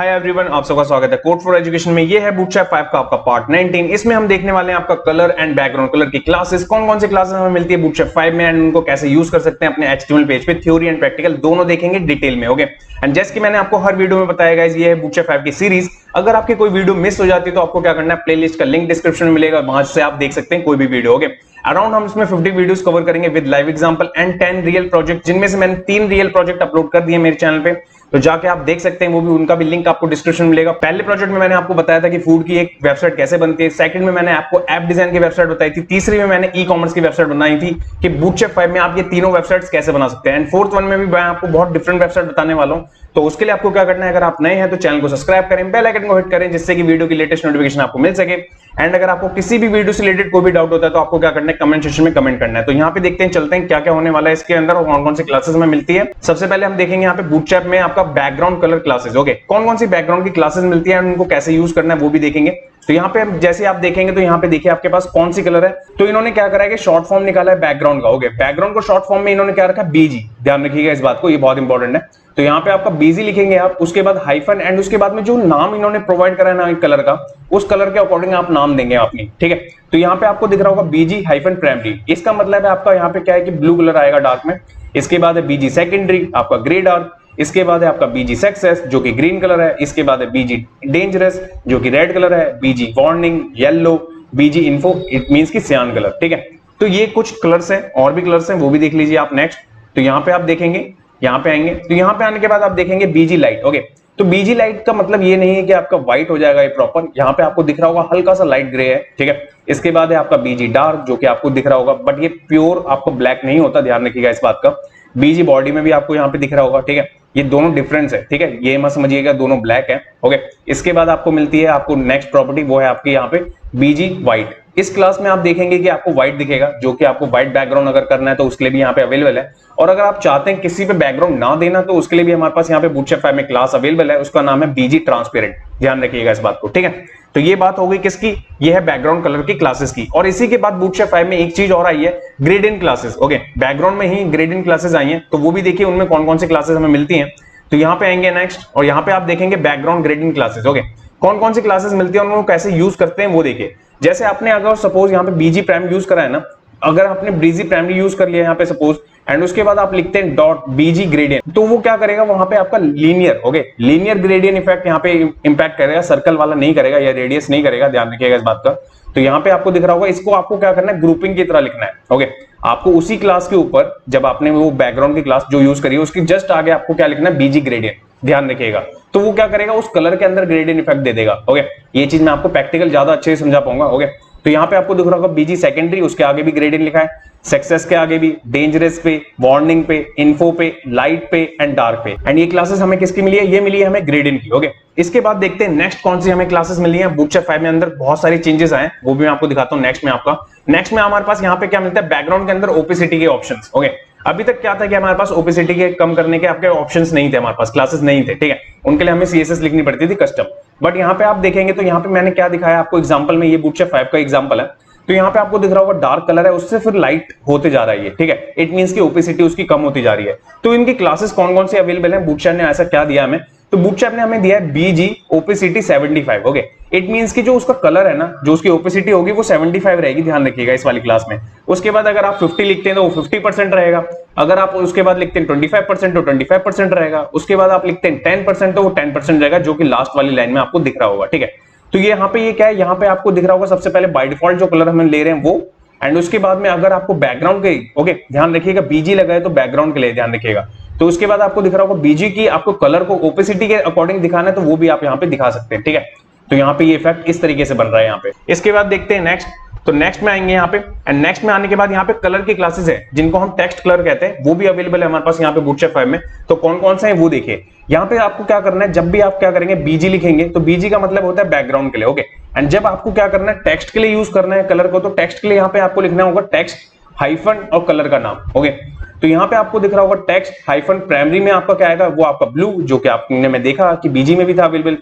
Hi everyone, आप सबका स्वागत है कोड फॉर एजुकेशन में। ये है बूटस्ट्रैप 5 का आपका पार्ट 19। इसमें हम देखने वाले हैं आपका कलर एंड बैकग्राउंड कलर की क्लासेस, कौन कौन सी क्लासेस हमें मिलती है बूटस्ट्रैप 5 में एंड उनको कैसे यूज कर सकते हैं अपने HTML पेज पे। थ्योरी एंड प्रैक्टिकल दोनों देखेंगे डिटेल में। ओके, एंड जैसे कि मैंने आपको हर वीडियो में बताया गाइस, ये है बूटस्ट्रैप 5 की सीरीज। अगर आपकी कोई वीडियो मिस हो जाती है तो आपको क्या करना है, प्लेलिस्ट का लिंक डिस्क्रिप्शन में मिलेगा, वहां से आप देख सकते हैं कोई भी वीडियो। ओके, अराउंड हम इसमें 50 वीडियोस कवर करेंगे with live example and 10 real project, जिनमें से मैंने 3 रियल प्रोजेक्ट अपलोड कर दिए मेरे चैनल पे, तो जाके आप देख सकते हैं वो भी, उनका भी लिंक आपको डिस्क्रिप्शन में मिलेगा। पहले प्रोजेक्ट में मैंने आपको बताया था कि फूड की एक वेबसाइट कैसे बनती है, सेकंड में मैंने आपको ऐप डिजाइन की वेबसाइट बताई थी, तीसरी में मैंने ई कॉमर्स की वेबसाइट बनाई थी कि बूटस्ट्रैप 5 में आप ये तीनों वेबसाइट्स कैसे बना सकते हैं, एंड फोर्थ वन में भी मैं आपको बहुत डिफरेंट वेबसाइट बताने वाला हूं। तो उसके लिए आपको क्या करना है, अगर आप नए हैं तो चैनल को सब्सक्राइब करें, बेल आइकन को हिट करें, जिससे कि वीडियो की लेटेस्ट नोटिफिकेशन आपको मिल सके। एंड अगर आपको किसी भी वीडियो से रिलेटेड कोई भी डाउट होता है तो आपको क्या करना है, कमेंट सेक्शन में कमेंट करना है। तो यहाँ पे देखते हैं, चलते हैं क्या क्या होने वाला है इसके अंदर और कौन कौन सी क्लासेस में मिलती है। सबसे पहले हम देखेंगे यहाँ पे बूटस्ट्रैप में आपका बैकग्राउंड कलर क्लासेस। ओके, कौन कौन सी बैकग्राउंड की क्लासेस मिलती है और उनको कैसे यूज करना है वो भी देखेंगे। तो यहाँ पे जैसे आप देखेंगे तो यहाँ पे देखिए आपके पास कौन सी कलर है, तो इन्होंने क्या करा है कि शॉर्ट फॉर्म निकाला है बैकग्राउंड का। ओके, बैकग्राउंड को शॉर्ट फॉर्म में इन्होंने क्या रखा है, बीजी। ध्यान रखिएगा इस बात को, ये बहुत इंपॉर्टेंट है। तो यहाँ पे आपका बीजी लिखेंगे आप, उसके बाद हाइफन, एंड उसके बाद में जो नाम इन्होंने प्रोवाइड करा है ना एक कलर का, उस कलर के अकॉर्डिंग आप नाम देंगे अपनी। ठीक है, तो यहाँ पे आपको दिख रहा होगा बीजी हाइफन प्राइमरी, इसका मतलब है आपका यहाँ पे क्या है कि ब्लू कलर आएगा डार्क में। इसके बाद है बीजी सेकेंडरी, आपका ग्रे डार्क। इसके बाद है आपका बीजी सक्सेस जो कि ग्रीन कलर है। इसके बाद है बीजी डेंजरस जो कि रेड कलर है। BG warning yellow, BG info it means की सियान कलर। ठीक है, तो ये कुछ कलर्स हैं, और भी कलर्स हैं वो भी देख लीजिए आप नेक्स्ट। तो यहाँ पे आप देखेंगे, यहाँ पे आएंगे तो यहाँ पे आने के बाद आप देखेंगे बीजी लाइट। ओके, तो बीजी लाइट का मतलब ये नहीं है कि आपका व्हाइट हो जाएगा ये प्रॉपर, यहाँ पे आपको दिख रहा होगा हल्का सा लाइट ग्रे है। ठीक है, इसके बाद है आपका बीजी डार्क जो कि आपको दिख रहा होगा, बट ये प्योर आपको ब्लैक नहीं होता, ध्यान रखिएगा इस बात का। बीजी बॉडी में भी आपको यहाँ पे दिख रहा होगा। ठीक है, ये दोनों डिफरेंस है। ठीक है, ये मत समझिएगा दोनों ब्लैक है। ओके, इसके बाद आपको मिलती है आपको नेक्स्ट प्रॉपर्टी, वो है आपकी यहाँ पे बीजी व्हाइट। इस क्लास में आप देखेंगे कि आपको व्हाइट दिखेगा, जो कि आपको व्हाइट बैकग्राउंड अगर करना है तो उसके लिए भी यहाँ पे अवेलेबल है। और अगर आप चाहते हैं किसी पे बैकग्राउंड ना देना तो उसके लिए भी हमारे पास यहाँ पे बूटस्ट्रैप 5 में क्लास अवेलेबल है, उसका नाम है बीजी ट्रांसपेरेंट। ध्यान रखिएगा इस बात को। ठीक है, तो ये बात हो गई किसकी, ये है बैकग्राउंड कलर की क्लासेस की। और इसी के बाद बूटस्ट्रैप 5 में एक चीज और आई है, ग्रेडियंट क्लासेस। ओके, बैकग्राउंड में ही ग्रेडियंट क्लासेस आई हैं, तो वो भी देखिए उनमें कौन कौन सी क्लासेस हमें मिलती हैं। तो यहाँ पे आएंगे नेक्स्ट, और यहाँ पे आप देखेंगे बैकग्राउंड ग्रेडियंट क्लासेस। ओके, कौन कौन सी क्लासेस मिलती है, उनको कैसे यूज करते हैं वो देखिए। जैसे आपने अगर सपोज यहाँ पे बीजी प्राइम यूज करा है ना, अगर आपने बीजी प्राइमरी यूज कर लिया यहाँ पे सपोज, एंड उसके बाद आप लिखते हैं डॉट बीजी ग्रेडियंट, तो वो क्या करेगा वहां पे आपका linear, okay, linear gradient effect यहाँ पे इंपैक्ट करेगा, सर्कल वाला नहीं करेगा या रेडियस नहीं करेगा। ध्यान रखिएगा इस बात का। तो यहाँ पे आपको दिख रहा होगा, इसको आपको क्या करना है, ग्रुपिंग की तरह लिखना है। ओके, आपको उसी क्लास के ऊपर जब आपने वो बैकग्राउंड की क्लास जो यूज करी है उसकी जस्ट आगे आपको क्या लिखना है, बीजी ग्रेडियंट। ध्यान रखिएगा, तो वो क्या करेगा, उस कलर के अंदर ग्रेडियंट इफेक्ट दे देगा। ओके, ये चीज मैं आपको प्रैक्टिकल ज्यादा अच्छे से समझा पाऊंगा। ओके, तो यहाँ पे आपको दिख रहा होगा बीजी सेकेंडरी, उसके आगे भी ग्रेडियंट लिखा है, सक्सेस के आगे भी, डेंजरस पे, वार्निंग पे, इन्फो पे, लाइट पे एंड डार्क पे। एंड ये क्लासेस हमें किसकी मिली है, ये मिली है हमें ग्रेडियंट की। ओके, इसके बाद देखते हैं नेक्स्ट कौन सी हमें क्लासेस मिली है। बूटस्ट्रैप 5 में अंदर बहुत सारी चेंजेस आए, वो भी मैं आपको दिखाता हूँ नेक्स्ट में। आपका नेक्स्ट में हमारे पास यहाँ पे क्या मिलता है, बैकग्राउंड के अंदर ओपेसिटी के ऑप्शंस। ओके, अभी तक क्या था कि हमारे पास ओपेसिटी के कम करने के आपके ऑप्शंस नहीं थे, हमारे पास क्लासेस नहीं थे। ठीक है, उनके लिए हमें CSS लिखनी पड़ती थी कस्टम। बट यहाँ पे आप देखेंगे तो यहाँ पे मैंने क्या दिखाया आपको एग्जांपल में, ये बूटस्ट्रैप 5 का एग्जांपल है। तो यहाँ पे आपको दिख रहा होगा डार्क कलर है, उससे फिर लाइट होते जा रहा है ये। ठीक है, इट मींस की ओपेसिटी उसकी कम होती जा रही है। तो इनकी क्लासेस कौन कौन सी अवेलेबल है, बूटस्ट्रैप ने ऐसा क्या दिया हमें, तो बूटस्ट्रैप ने हमें दिया है बीजी ओपेसिटी 75। ओके, इट मींस की जो उसका कलर है ना, जो उसकी ओपेसिटी होगी वो 75 रहेगी। ध्यान रखिएगा इस वाली क्लास में। उसके बाद अगर आप 50 लिखते हैं तो वो 50% रहेगा, अगर आप उसके बाद लिखते हैं 25% तो 25% रहेगा, उसके बाद आप लिखते हैं 10% तो वो 10% रहेगा, जो कि लास्ट वाली लाइन में आपको दिख रहा होगा। ठीक है, तो ये यहाँ पे ये क्या है, यहाँ पे आपको दिख रहा होगा सबसे पहले बाय डिफॉल्ट जो कलर हम ले रहे हैं वो, एंड उसके बाद में अगर आपको बैकग्राउंड के, ओके ध्यान रखिएगा बीजी लगा है तो बैकग्राउंड के लिए ध्यान रखिएगा। तो उसके बाद आपको दिख रहा होगा बीजी की आपको कलर को ओपेसिटी के अकॉर्डिंग दिखाना है तो वो भी आप यहाँ पे दिखा सकते हैं। ठीक है, तो यहाँ पे ये इफेक्ट इस तरीके से बन रहा है यहाँ पे। इसके बाद देखते हैं नेक्स्ट, तो नेक्स्ट में आएंगे यहाँ पे, एंड नेक्स्ट में आने के बाद यहाँ पे कलर की क्लासेस है जिनको हम टेक्स्ट कलर कहते हैं, वो भी अवेलेबल है हमारे पास यहाँ पे बूटस्ट्रैप 5 में। तो कौन कौन से हैं वो देखिए। यहाँ पे आपको क्या करना है, जब भी आप क्या करेंगे बीजी लिखेंगे तो बीजी का मतलब होता है बैकग्राउंड के लिए। ओके, एंड जब आपको क्या करना है, टेक्स्ट के लिए यूज करना है कलर को, तो टेक्स्ट के लिए यहाँ पे आपको लिखना होगा टेक्स्ट हाइफन और कलर का नाम। ओके, तो यहाँ पे आपको दिख रहा होगा टेक्स्ट हाइफन प्राइमरी में आपका क्या आएगा, वो आपका ब्लू, जो कि आपने मैं देखा कि बीजी में भी था available.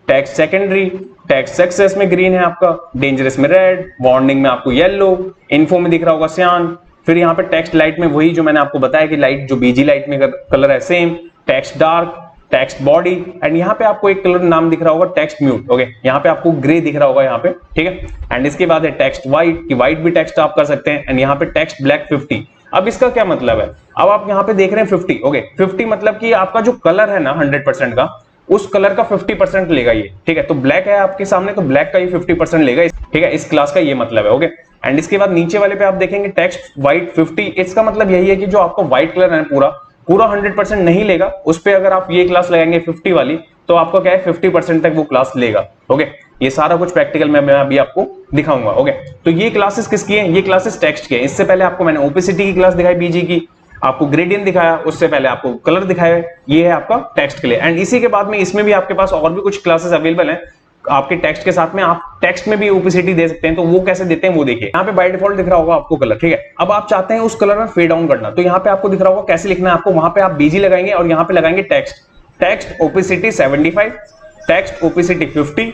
Text secondary, text success में ग्रीन है आपका, डेंजरस में रेड, वार्निंग में आपको येलो, इन्फो में दिख रहा होगा सियान। फिर यहाँ पे टेक्स्ट लाइट में वही जो मैंने आपको बताया कि लाइट जो बीजी लाइट में कलर है same, text dark, text body, and यहाँ पे आपको एक कलर नाम दिख रहा होगा टेक्स्ट म्यूट। ओके, यहाँ पे आपको ग्रे दिख रहा होगा यहाँ पे, ठीक है। एंड इसके बाद है टेक्स्ट व्हाइट, कि व्हाइट भी टेक्स्ट आप कर सकते हैं। एंड यहाँ पे टेक्स्ट ब्लैक 50। अब इसका क्या मतलब है, अब आप यहाँ पे देख रहे हैं 50। ओके, 50 मतलब कि आपका जो कलर है ना 100% का, उस कलर का 50% लेगा ये, ठीक है। तो ब्लैक है आपके सामने, तो ब्लैक का ये 50% लेगा, ठीक है। इस क्लास का ये मतलब है। ओके, एंड इसके बाद नीचे वाले पे आप देखेंगे टेक्स्ट व्हाइट 50। इसका मतलब यही है कि जो आपका व्हाइट कलर है पूरा 100% नहीं लेगा, उस पे अगर आप ये क्लास लगाएंगे 50 वाली, तो आपको क्या है 50% तक वो क्लास लेगा। ओके, ये सारा कुछ प्रैक्टिकल में मैं अभी आपको दिखाऊंगा। ओके, तो ये क्लासेस किसकी हैं, ये क्लासेस टेक्स्ट की हैं। इससे पहले आपको मैंने ओपेसिटी की क्लास दिखाई बीजी की, आपको ग्रेडियंट दिखाया, उससे पहले आपको कलर दिखाया, ये है आपका टेक्स्ट के लिए। एंड इसी के बाद में इसमें भी आपके पास और भी कुछ क्लासेस अवेलेबल हैं आपके टेक्स्ट के साथ में। आप टेक्स्ट में भी ओपेसिटी दे सकते हैं, तो वो कैसे देते हैं वो देखिए। यहाँ पे बाय डिफॉल्ट दिख रहा होगा आपको कलर, ठीक है। अब आप चाहते हैं उस कलर में फेड डाउन करना, तो यहाँ पे आपको दिख रहा होगा कैसे लिखना है आपको। वहां पे आप बीजी लगाएंगे और यहाँ पे लगाएंगे text opacity 75, text opacity 50,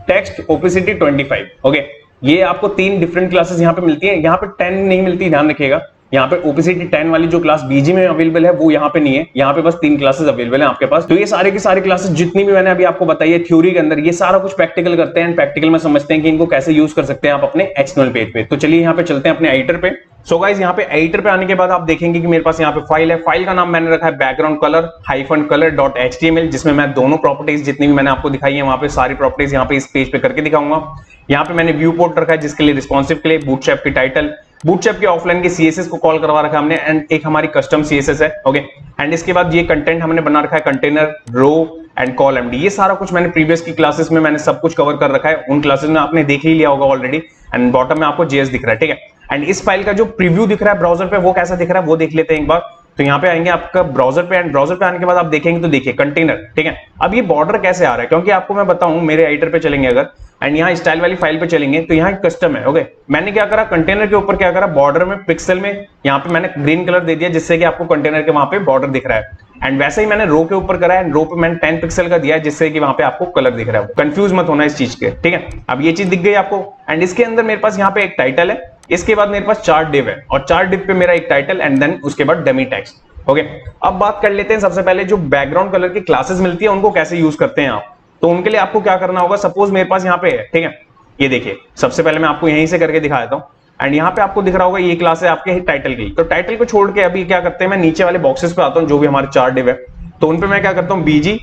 text opacity 25। Okay, ये आपको 3 डिफरेंट क्लासेस यहाँ पे मिलती है। यहाँ पे 10 नहीं मिलती, ध्यान रखिएगा। यहाँ पे ओपेसिटी 10 वाली जो क्लास बीजी में अवेलेबल है वो यहाँ पे नहीं है, यहाँ पे बस 3 क्लासेस अवेलेबल है आपके पास। तो ये सारे की सारी क्लासेस जितनी भी मैंने अभी आपको बताई है थ्योरी के अंदर, ये सारा कुछ प्रैक्टिकल करते हैं, प्रैक्टिकल में समझते हैं कि इनको कैसे यूज कर सकते हैं आप अपने एक्सटर्नल पेज पे। तो चलिए यहाँ पे चलते हैं अपने एडिटर पे। सो गाइस, यहाँ पे एडिटर पे आने के बाद आप देखेंगे कि मेरे पास यहाँ पे फाइल है। फाइल का नाम मैंने रखा है बैकग्राउंड कलर -color.html, जिसमें मैं दोनों प्रॉपर्टीज जितनी भी मैंने आपको दिखाई है वहां पे सारी प्रॉपर्टीज यहाँ पे इस पेज पे करके दिखाऊंगा। यहाँ पे मैंने व्यू पोर्ट रखा है जिसके लिए रिस्पॉन्सिव के लिए, बूटस्ट्रैप की टाइटल, बूटस्ट्रैप के ऑफलाइन के सीएसएस को कॉल करवा रखा है हमने, एंड एक हमारी कस्टम सीएसएस है। ओके, एंड इसके बाद ये कंटेंट हमने बना रखा है container, row and column D. ये सारा कुछ मैंने प्रीवियस की क्लासेस में मैंने सब कुछ कवर कर रखा है, उन क्लासेस में आपने देख ही लिया होगा ऑलरेडी। एंड बॉटम में आपको जेएस दिख रहा है, ठीक है। एंड इस फाइल का जो प्रीव्यू दिख रहा है ब्राउजर पे वो कैसा दिख रहा है वो देख लेते हैं एक बार। तो यहाँ पे आएंगे आपका ब्राउजर पे, एंड ब्राउजर पे आने के बाद आप देखेंगे तो देखिए कंटेनर, ठीक है। अब ये बॉर्डर कैसे आ रहा है, क्योंकि आपको मैं बताऊं मेरे एडिटर पे चलेंगे अगर, एंड यहाँ स्टाइल वाली फाइल पे चलेंगे तो यहाँ कस्टम है। ओके, मैंने क्या करा, कंटेनर के ऊपर क्या करा, बॉर्डर में पिक्सल में यहाँ पे मैंने ग्रीन कलर दे दिया, जिससे कि आपको कंटेनर के वहां पे बॉर्डर दिख रहा है। एंड वैसे ही मैंने रो के ऊपर करा है, रो पे मैंने 10 पिक्सल का दिया है, जिससे कि वहां पे आपको कलर दिख रहा है। कंफ्यूज मत होना इस चीज के, ठीक है। अब ये चीज दिख गई आपको। एंड इसके अंदर मेरे पास यहाँ पे एक टाइटल है, इसके बाद मेरे पास 4 डिव है, और 4 डिव पे मेरा एक टाइटल एंड देन उसके बाद डमी टेक्स्ट। ओके, अब बात कर लेते हैं सबसे पहले जो बैकग्राउंड कलर की क्लासेस मिलती है उनको कैसे यूज करते हैं आप। तो उनके लिए आपको क्या करना होगा, सपोज मेरे पास यहाँ पे है, ठीक है। ये देखिए, सबसे पहले मैं आपको यहीं से करके दिखा देता हूँ। एंड यहाँ पे आपको दिख रहा होगा ये क्लास है आपके टाइटल की। तो टाइटल को छोड़ के अभी क्या करते हैं, मैं नीचे वाले बॉक्सेस पे आता हूँ जो भी हमारे 4 डिव है, तो उन पे मैं क्या करता हूँ बीजी,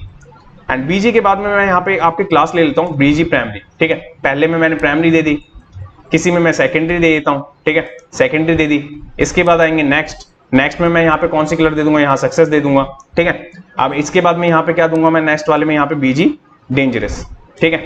एंड बीजी के बाद में मैं यहाँ पे आपकी क्लास ले लेता हूँ बीजी प्राइमरी, ठीक है। पहले में मैंने प्राइमरी दे दी, किसी में मैं सेकेंडरी दे देता हूँ, ठीक है, सेकेंडरी दे दी। इसके बाद आएंगे नेक्स्ट में मैं यहाँ पे कौन सी कलर दे दूंगा, यहाँ सक्सेस दे दूंगा, ठीक है। अब इसके बाद में यहाँ पे क्या दूंगा मैं, नेक्स्ट वाले में यहाँ पे बीजी डेंजरस, ठीक है।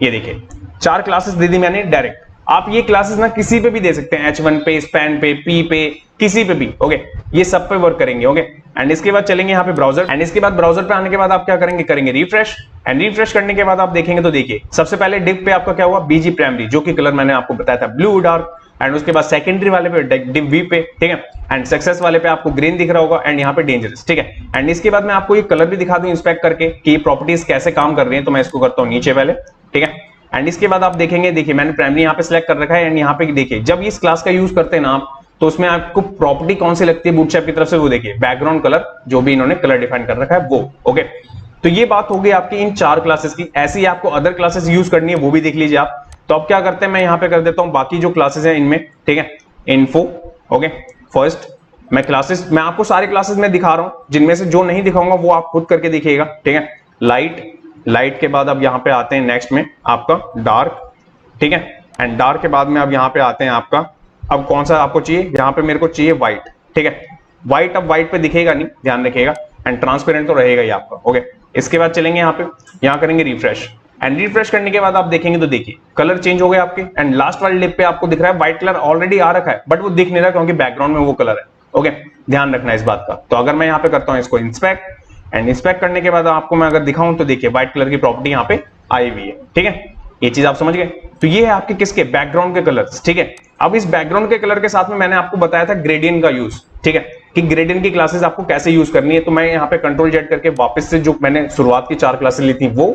ये देखिए 4 क्लासेस दे दी मैंने डायरेक्ट। आप ये क्लासेस ना किसी पे भी दे सकते हैं, H1 पे, स्पैन पे, पी पे, किसी पे भी। ओके, ये सब पे वर्क करेंगे। ओके, एंड इसके बाद चलेंगे यहाँ पे ब्राउजर, एंड इसके बाद ब्राउजर पे आने के बाद आप क्या करेंगे रिफ्रेश, एंड रिफ्रेश करने के बाद आप देखेंगे तो देखिए सबसे पहले डिव पे आपका क्या हुआ, बीजी प्राइमरी, जो कि कलर मैंने आपको बताया था ब्लू डार्क, एंड उसके बाद सेकेंडरी वाले पे डिव वी पे, ठीक है, एंड सक्सेस वाले पे आपको ग्रीन दिख रहा होगा, एंड यहाँ पे डेंजरस, ठीक है। एंड इसके बाद मैं आपको ये कलर भी दिखा दूं इंस्पेक्ट करके कि ये प्रॉपर्टीज कैसे काम कर रही है। तो मैं इसको करता हूँ नीचे पहले, ठीक है। एंड इसके बाद आप देखेंगे, देखिए मैंने प्राइमरी यहाँ पे सिलेक्ट कर रखा है, एंड यहाँ पे देखिए जब इस क्लास का यूज करते हैं ना आप, तो उसमें आपको प्रॉपर्टी कौन सी लगती है बूटस्ट्रैप की तरफ से, वो देखिए बैकग्राउंड कलर, जो भी इन्होंने कलर डिफाइन कर रखा है वो। ओके, तो ये बात हो गई आपकी इन 4 क्लासेस की। ऐसे ही आपको अदर क्लासेस यूज करनी है वो भी देख लीजिए आप। तो अब क्या करते हैं, मैं यहाँ पे कर देता हूँ बाकी जो क्लासेस हैं इनमें, ठीक है, इन्फो। ओके, फर्स्ट मैं आपको सारे क्लासेस में दिखा रहा हूँ, जिनमें से जो नहीं दिखाऊंगा वो आप खुद करके देखिएगा, ठीक है। लाइट के बाद अब यहाँ पे आते हैं नेक्स्ट में आपका डार्क, ठीक है, एंड डार्क के बाद में अब यहाँ पे आते हैं आपका, अब कौन सा आपको चाहिए, यहाँ पे मेरे को चाहिए व्हाइट, ठीक है। व्हाइट अब व्हाइट पे दिखेगा नहीं, ध्यान रखिएगा, एंड ट्रांसपेरेंट तो रहेगा ही आपका। ओके, इसके बाद चलेंगे यहाँ पे, यहाँ करेंगे रिफ्रेश, एंड रिफ्रेश करने के बाद आप देखेंगे तो देखिए कलर चेंज हो गए आपके। एंड लास्ट वाले लिप पे आपको दिख रहा है व्हाइट कलर ऑलरेडी आ रखा है, बट वो दिख नहीं रहा क्योंकि बैकग्राउंड में वो कलर है। ओके, ध्यान रखना इस बात का। तो अगर मैं यहाँ पे करता हूँ इसको इंस्पेक्ट, एंड इंस्पेक्ट करने के बाद आपको मैं अगर दिखाऊं तो देखिए व्हाइट कलर की प्रॉपर्टी यहाँ पे आई हुई है, ठीक है। ये चीज आप समझ गए। तो ये है आपके किसके, बैकग्राउंड के कलर्स, ठीक है। अब इस बैकग्राउंड के कलर के साथ में मैंने आपको बताया था ग्रेडियंट का यूज, ठीक है, कि ग्रेडियंट की क्लासेस आपको कैसे यूज करनी है। तो मैं यहाँ पे कंट्रोल जेड करके वापस से जो मैंने शुरुआत की 4 क्लासेस ली थी वो,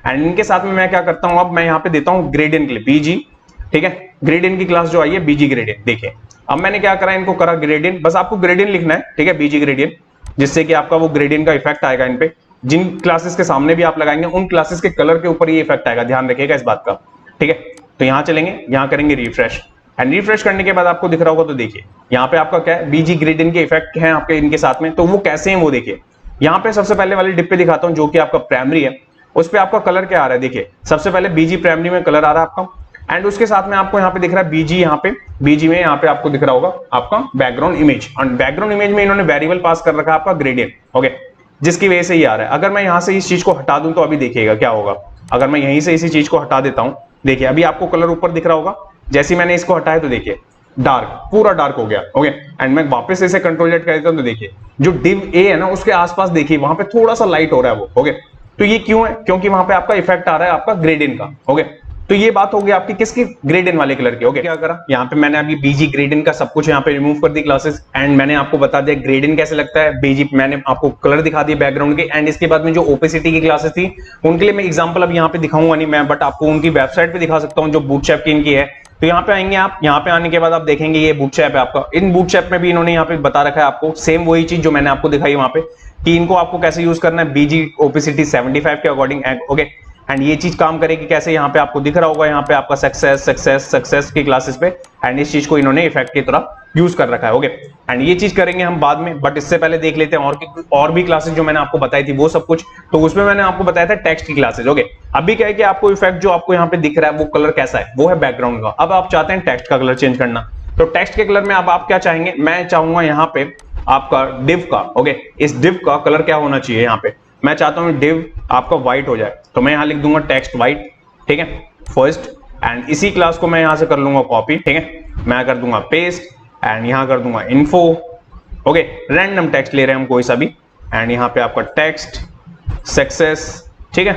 एंड इनके साथ में मैं क्या करता हूँ, अब मैं यहाँ पे देता हूँ ग्रेडियंट के लिए बीजी, ठीक है। ग्रेडियंट की क्लास जो आई है बीजी ग्रेडियंट, देखिए अब मैंने क्या करा, इनको करा ग्रेडियंट, बस आपको ग्रेडियंट लिखना है, ठीक है, बीजी ग्रेडियंट, जिससे कि आपका वो ग्रेडियंट का इफेक्ट आएगा इन पे। जिन क्लासेस के सामने भी आप लगाएंगे उन क्लासेस के कलर के ऊपर ये इफेक्ट आएगा, ध्यान रखिएगा इस बात का, ठीक है। तो यहां चलेंगे, यहां करेंगे रिफ्रेश, एंड रिफ्रेश करने के बाद आपको दिख रहा होगा, तो देखिए यहाँ पे आपका क्या है, बीजी ग्रेडियंट के इफेक्ट हैं आपके इनके साथ में, तो वो कैसे हैं वो देखिए। यहाँ पे सबसे पहले वाले डिप पे दिखाता हूँ जो कि आपका प्राइमरी है, उस पे आपका कलर क्या आ रहा है, देखिए सबसे पहले बीजी प्राइमरी में कलर आ रहा है आपका, एंड उसके साथ में आपको यहाँ पे दिख रहा है बीजी, यहाँ पे बीजी में यहाँ पे आपको दिख रहा होगा आपका बैकग्राउंड इमेज, और बैकग्राउंड इमेज में इन्होंने वेरिएबल पास कर रखा है आपका ग्रेडियंट, ओके, जिसकी वजह से ये आ रहा है। अगर मैं यहां से इस चीज को हटा दूं तो अभी देखिएगा क्या होगा। अगर मैं यहीं से इसी चीज को हटा देता हूं, देखिए अभी आपको कलर ऊपर दिख रहा होगा, जैसे मैंने इसको हटाया तो देखिए डार्क, पूरा डार्क हो गया, ओके। एंड मैं वापस इसे कंट्रोल जेड कर देता हूं तो देखिए जो डिव ए है ना उसके आसपास देखिए वहां पे थोड़ा सा लाइट हो रहा है वो, ओके। तो ये क्यों है, क्योंकि वहां पे आपका इफेक्ट आ रहा है आपका ग्रेडियंट का, ओके। तो ये बात होगी आपकी किसकी, ग्रेडियंट वाले कलर की, ओके। क्या करा, यहाँ पे मैंने अभी बीजी ग्रेडियंट का सब कुछ यहाँ पे रिमूव कर दी क्लासेस, एंड मैंने आपको बता दिया ग्रेडियंट कैसे लगता है, बीजी मैंने आपको कलर दिखा दिए बैकग्राउंड के, एंड इसके बाद में जो ओपेसिटी की क्लासेस थी उनके लिए मैं एग्जांपल अब यहाँ पे दिखाऊंगा नहीं मैं, बट आपको उनकी वेबसाइट पे दिखा सकता हूँ जो बूटस्ट्रैप की इनकी है। तो यहाँ पे आएंगे आप, यहाँ पे आने के बाद आप देखेंगे ये बूटस्ट्रैप है आपका, इन बूटस्ट्रैप में भी इन्होंने यहाँ पे बता रखा है आपको सेम वही चीज जो मैंने आपको दिखाई वहां पे, कि इनको आपको कैसे यूज करना है, बीजी ओपेसिटी 75 के अकॉर्डिंग, ओके। एंड ये चीज काम करेगी कैसे, यहाँ पे आपको दिख रहा होगा, यहाँ पे आपका सक्सेस की क्लासेस पे, एंड इस चीज को इन्होंने इफेक्ट की तरह यूज कर रखा है, ओके। एंड ये चीज करेंगे हम बाद में, बट इससे पहले देख लेते हैं और भी क्लासेस जो मैंने आपको बताई थी वो सब कुछ। तो उसमें मैंने आपको बताया था टेक्स्ट की क्लासेस, ओके। अभी क्या है कि आपको इफेक्ट जो आपको यहाँ पे दिख रहा है वो कलर कैसा है, वो है बैकग्राउंड का। अब आप चाहते हैं टेक्स्ट का कलर चेंज करना, तो टेक्स्ट के कलर में अब आप क्या चाहेंगे, मैं चाहूंगा यहाँ पे आपका डिव का, ओके, इस डिव का कलर क्या होना चाहिए, यहाँ पे मैं चाहता हूं डिव आपका व्हाइट हो जाए, तो मैं यहां लिख दूंगा टेक्स्ट व्हाइट, ठीक है, फर्स्ट, एंड इसी क्लास को मैं यहां से कर लूंगा कॉपी, ठीक है, मैं कर दूंगा पेस्ट, एंड यहां कर दूंगा इन्फो, ओके, रैंडम टेक्स्ट ले रहे हैं हम कोई सा भी, एंड यहां पे आपका टेक्स्ट सक्सेस, ठीक है,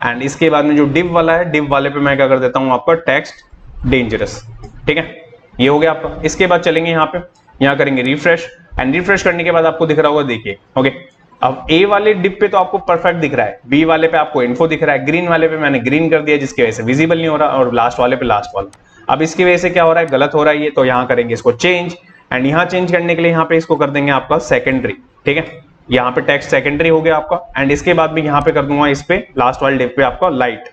एंड इसके बाद में जो डिव वाला है, डिव वाले पे मैं क्या कर देता हूं आपका टेक्स्ट डेंजरस, ठीक है, ये हो गया आपका। इसके बाद चलेंगे यहाँ पे, यहाँ करेंगे रिफ्रेश, एंड रिफ्रेश करने के बाद आपको दिख रहा होगा, देखिए, ओके। अब ए वाले डिप पे तो आपको परफेक्ट दिख रहा है, बी वाले पे आपको इन्फो दिख रहा है, ग्रीन वाले पे मैंने ग्रीन कर दिया जिसकी वजह से विजिबल नहीं हो रहा, और लास्ट वाले पे लास्ट वाला। अब इसकी वजह से क्या हो रहा है, गलत हो रहा है ये, तो यहाँ करेंगे इसको चेंज, एंड यहाँ चेंज करने के लिए यहाँ पे इसको कर देंगे आपका सेकेंडरी, ठीक है, यहाँ पे टेक्स्ट सेकेंडरी हो गया आपका, एंड इसके बाद में यहाँ पे कर दूंगा इस पे लास्ट वाले डिप पे आपका लाइट,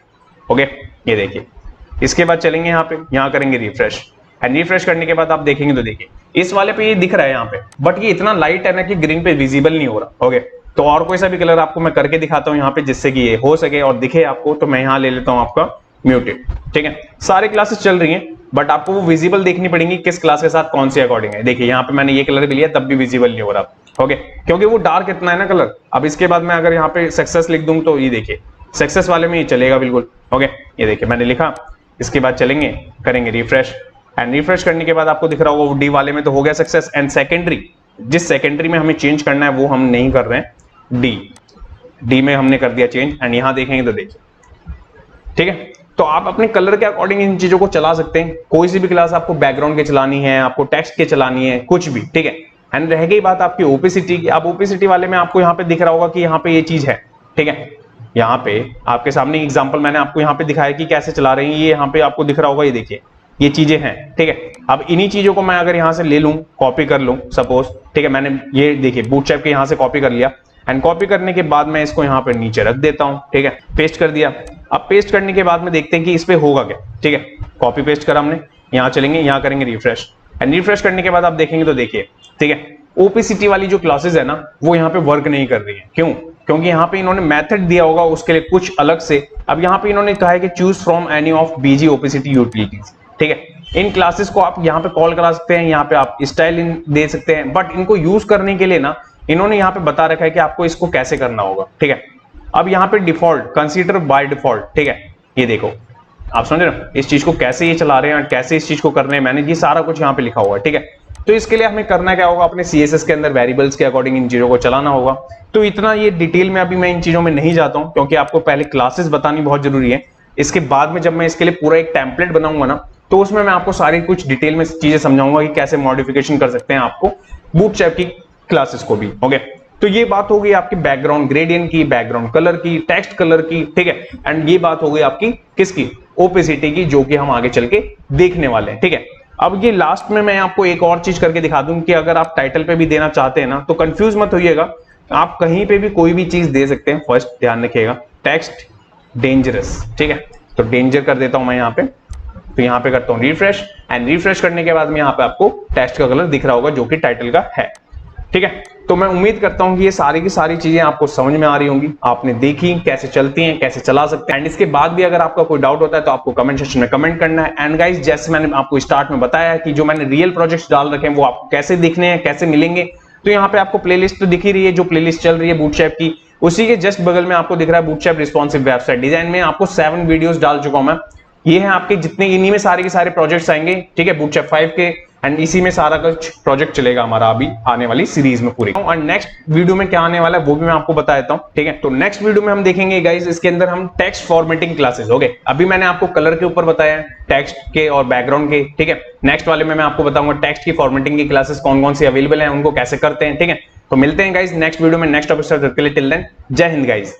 ओके, ये देखिए। इसके बाद चलेंगे यहाँ पे, यहाँ करेंगे रिफ्रेश, एंड रिफ्रेश करने के बाद आप देखेंगे तो देखिए इस वाले पे ये दिख रहा है यहाँ पे, बट ये इतना लाइट है ना कि ग्रीन पे विजिबल नहीं हो रहा, ओके। तो और कोई सा भी कलर आपको मैं करके दिखाता हूँ यहाँ पे जिससे कि ये हो सके और दिखे आपको, तो मैं यहाँ ले लेता हूँ आपका म्यूटेड, ठीक है। सारी क्लासेस चल रही हैं, बट आपको वो विजिबल देखनी पड़ेगी किस क्लास के साथ कौन सी अकॉर्डिंग है। देखिए यहाँ पे मैंने ये कलर भी लिया तब भी विजिबल नहीं हो रहा, ओके, क्योंकि वो डार्क इतना है ना कलर। अब इसके बाद मैं अगर यहाँ पे सक्सेस लिख दूं तो ये देखिए सक्सेस वाले में ये चलेगा बिल्कुल, ओके, ये देखिए मैंने लिखा। इसके बाद चलेंगे, करेंगे रिफ्रेश, एंड रिफ्रेश करने के बाद आपको दिख रहा होगा वो डी वाले में तो हो गया सक्सेस, एंड सेकेंडरी, जिस सेकेंडरी में हमें चेंज करना है वो हम नहीं कर रहे हैं, डी में हमने कर दिया चेंज, एंड यहां देखेंगे तो देखिए, ठीक है। तो आप अपने कलर के अकॉर्डिंग इन चीजों को चला सकते हैं, कोई सी भी क्लास आपको बैकग्राउंड के चलानी है, आपको टेक्स्ट के चलानी है, कुछ भी, ठीक है। एंड रह गई बात आपकी ओपेसिटी की, अब ओपेसिटी वाले में आपको यहाँ पे दिख रहा होगा कि यहाँ पे ये चीज है, ठीक है, यहाँ पे आपके सामने एग्जांपल मैंने आपको यहाँ पे दिखाया कि कैसे चला रहे हैं, ये यहाँ पे आपको दिख रहा होगा, ये देखिए ये चीजें हैं, ठीक है। अब इन्हीं चीजों को मैं अगर यहाँ से ले लूं, कॉपी कर लूं सपोज, ठीक है, मैंने ये देखिए बूटस्ट्रैप के यहाँ से कॉपी कर लिया, एंड कॉपी करने के बाद मैं इसको यहाँ पे नीचे रख देता हूँ, ठीक है, पेस्ट कर दिया। अब पेस्ट करने के बाद में देखते हैं कि इस पे होगा क्या, ठीक है, कॉपी पेस्ट करा हमने, यहाँ चलेंगे, यहाँ करेंगे रिफ्रेश, एंड रिफ्रेश करने के बाद आप देखेंगे तो देखिए, ठीक है, ओपेसिटी वाली जो क्लासेस है ना वो यहाँ पे वर्क नहीं कर रही है। क्यों? क्योंकि यहाँ पे इन्होंने मेथड दिया होगा उसके लिए कुछ अलग से। अब यहाँ पे इन्होंने कहा है कि choose from any of BG opacity utilities, ठीक है। इन क्लासेस को आप यहाँ पे कॉल करा सकते हैं, यहाँ पे आप स्टाइल दे सकते हैं, बट इनको यूज करने के लिए ना इन्होंने यहाँ पे बता रखा है कि आपको इसको कैसे करना होगा, ठीक है। अब यहाँ पे डिफॉल्ट कंसीडर बाय डिफॉल्ट, ठीक है, ये देखो आप समझ रहे हो इस चीज को कैसे ये चला रहे हैं और कैसे इस चीज को कर रहे हैं, मैंने ये सारा कुछ यहाँ पे लिखा हुआ है, ठीक है। तो इसके लिए हमें करना क्या होगा, अपने CSS के अंदर वेरिएबल्स के अकॉर्डिंग इन चीजों को चलाना होगा। तो इतना ये डिटेल में अभी मैं इन चीजों में नहीं जाता हूं, क्योंकि आपको पहले क्लासेस बतानी बहुत जरूरी है। इसके बाद में जब मैं इसके लिए पूरा एक टेम्पलेट बनाऊंगा ना, तो उसमें मैं आपको सारी कुछ डिटेल में चीजें समझाऊंगा कि कैसे मॉडिफिकेशन कर सकते हैं आपको बूटस्ट्रैप की क्लासेस को भी, ओके। तो ये बात हो गई आपकी बैकग्राउंड ग्रेडियंट की, बैकग्राउंड कलर की, टेक्स्ट कलर की, ठीक है। एंड ये बात हो गई आपकी किसकी, ओपेसिटी की, जो कि हम आगे चल के देखने वाले हैं, ठीक है। अब ये लास्ट में मैं आपको एक और चीज करके दिखा दूं कि अगर आप टाइटल पे भी देना चाहते हैं ना, तो कंफ्यूज मत होइएगा, आप कहीं पे भी कोई भी चीज दे सकते हैं। फर्स्ट ध्यान रखिएगा, टेक्स्ट डेंजरस, ठीक है, तो डेंजर कर देता हूं मैं यहाँ पे। तो यहाँ पे करता हूँ रिफ्रेश, एंड रिफ्रेश करने के बाद में यहाँ पे आपको टेक्स्ट का कलर दिख रहा होगा जो कि टाइटल का है, ठीक है। तो मैं उम्मीद करता हूं कि ये सारी की सारी चीजें आपको समझ में आ रही होंगी, आपने देखी कैसे चलती हैं, कैसे चला सकते हैं। एंड इसके बाद भी अगर आपका कोई डाउट होता है तो आपको कमेंट सेक्शन में कमेंट करना है। एंड गाइस, जैसे मैंने आपको स्टार्ट में बताया कि जो मैंने रियल प्रोजेक्ट्स डाल रखे हैं वो आपको कैसे दिखने हैं, कैसे मिलेंगे, तो यहाँ पे आपको प्लेलिस्ट तो दिख ही रही है, जो प्लेलिस्ट चल रही है बूटस्ट्रैप की, उसी के जस्ट बगल में आपको दिख रहा है बूटस्ट्रैप रिस्पॉन्सिव वेबसाइट डिजाइन में। आपको 7 वीडियोस डाल चुका हूं मैं, ये है आपके जितने, इन्हीं में सारे के सारे प्रोजेक्ट्स आएंगे, ठीक है, बूटस्ट्रैप 5 के। एंड इसी में सारा कुछ प्रोजेक्ट चलेगा हमारा अभी आने वाली सीरीज में पूरी। और नेक्स्ट वीडियो में क्या आने वाला है वो भी मैं आपको बता देता हूं, ठीक है। तो नेक्स्ट वीडियो में हम देखेंगे गाइस, इसके अंदर हम टेक्स्ट फॉर्मेटिंग क्लासेस, ओके। अभी मैंने आपको कलर के ऊपर बताया, टेक्स्ट के और बैकग्राउंड के, ठीक है। नेक्स्ट वाले में मैं आपको बताऊंगा टेक्स्ट की फॉर्मेटिंग की क्लासेस कौन कौन सी अवेलेबल है, उनको कैसे करते हैं, ठीक है। तो मिलते हैं गाइस नेक्स्ट वीडियो में नेक्स्ट टॉपिक से। टिल देन, जय हिंद गाइस।